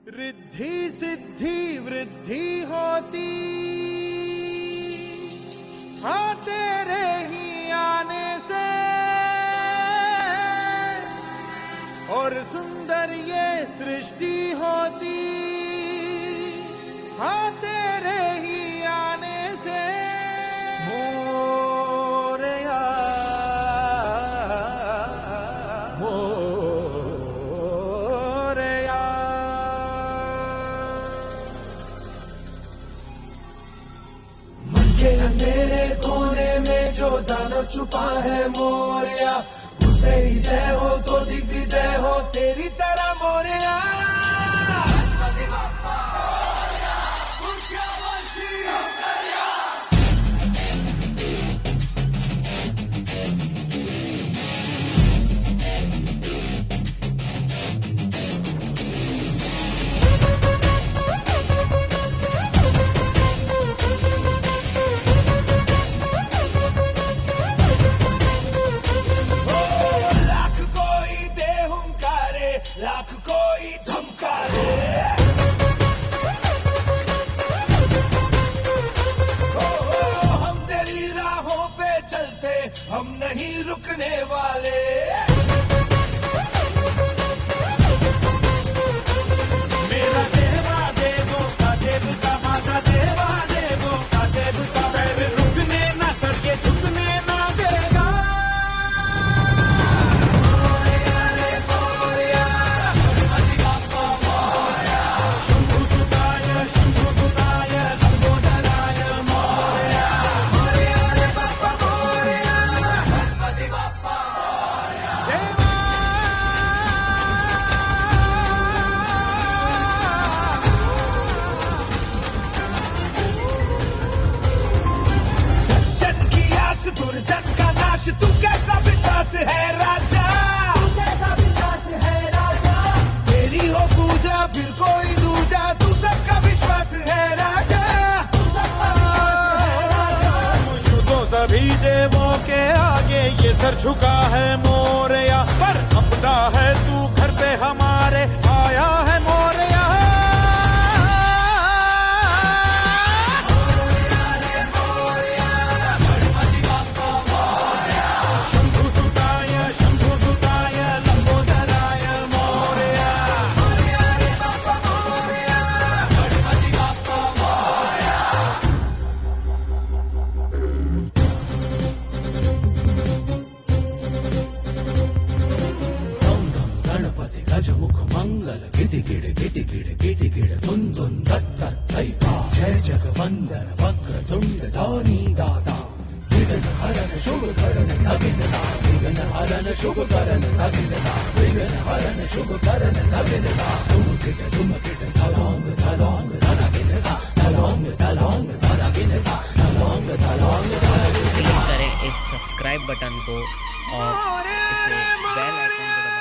रिद्धि सिद्धि वृद्धि होती हाँ तेरे ही आने से, और सुंदर ये सृष्टि होती हाँ तेरे ही आने से। मोरया मोरया मन के अंधेरे कोने में जो दानव छुपा है मोरया, उसमें ही जय हो तो दिग्विजय हो तेरी तरह मोरया। लाख कोई धमकारे, हम तेरी राहों पे चलते, हम नहीं रुकने वाले। मेरा देवा देवो का देवता, माता देवा देवो का देवता, पैर रुकने ना सर ये झुकने ना देगा। दुर्जन का नाश तू कैसा विकास है राजा, तू कैसा विकास है राजा। तेरी हो पूजा फिर कोई दूजा, तू सबका विश्वास है राजा, तू सबका विश्वास है राजा। तो सभी देवों के आगे ये सर झुका है मोरया, पर अपना है तू घर पे हमारे आया है मोरया। गजमुख मंगल गिट गिड़ गिट गिड़ गिट गिड़ धुन धुन धत्त दैता, जय जगवंदन वक्र तुंड धौनी दाता, विघ्न हरन शुभ करण नगिनता, विघ्न हरन शुभ करण नगिनता, विघ्न हरन शुभ करण नगिनता। धुम गिट धलोंग धलोंग धनगिनता, धलोंग धलोंग धनगिनता, धलोंग धलोंग धनगिनता। क्लिक करें इस सब्सक्राइब बटन को और इसे बेल आइकन को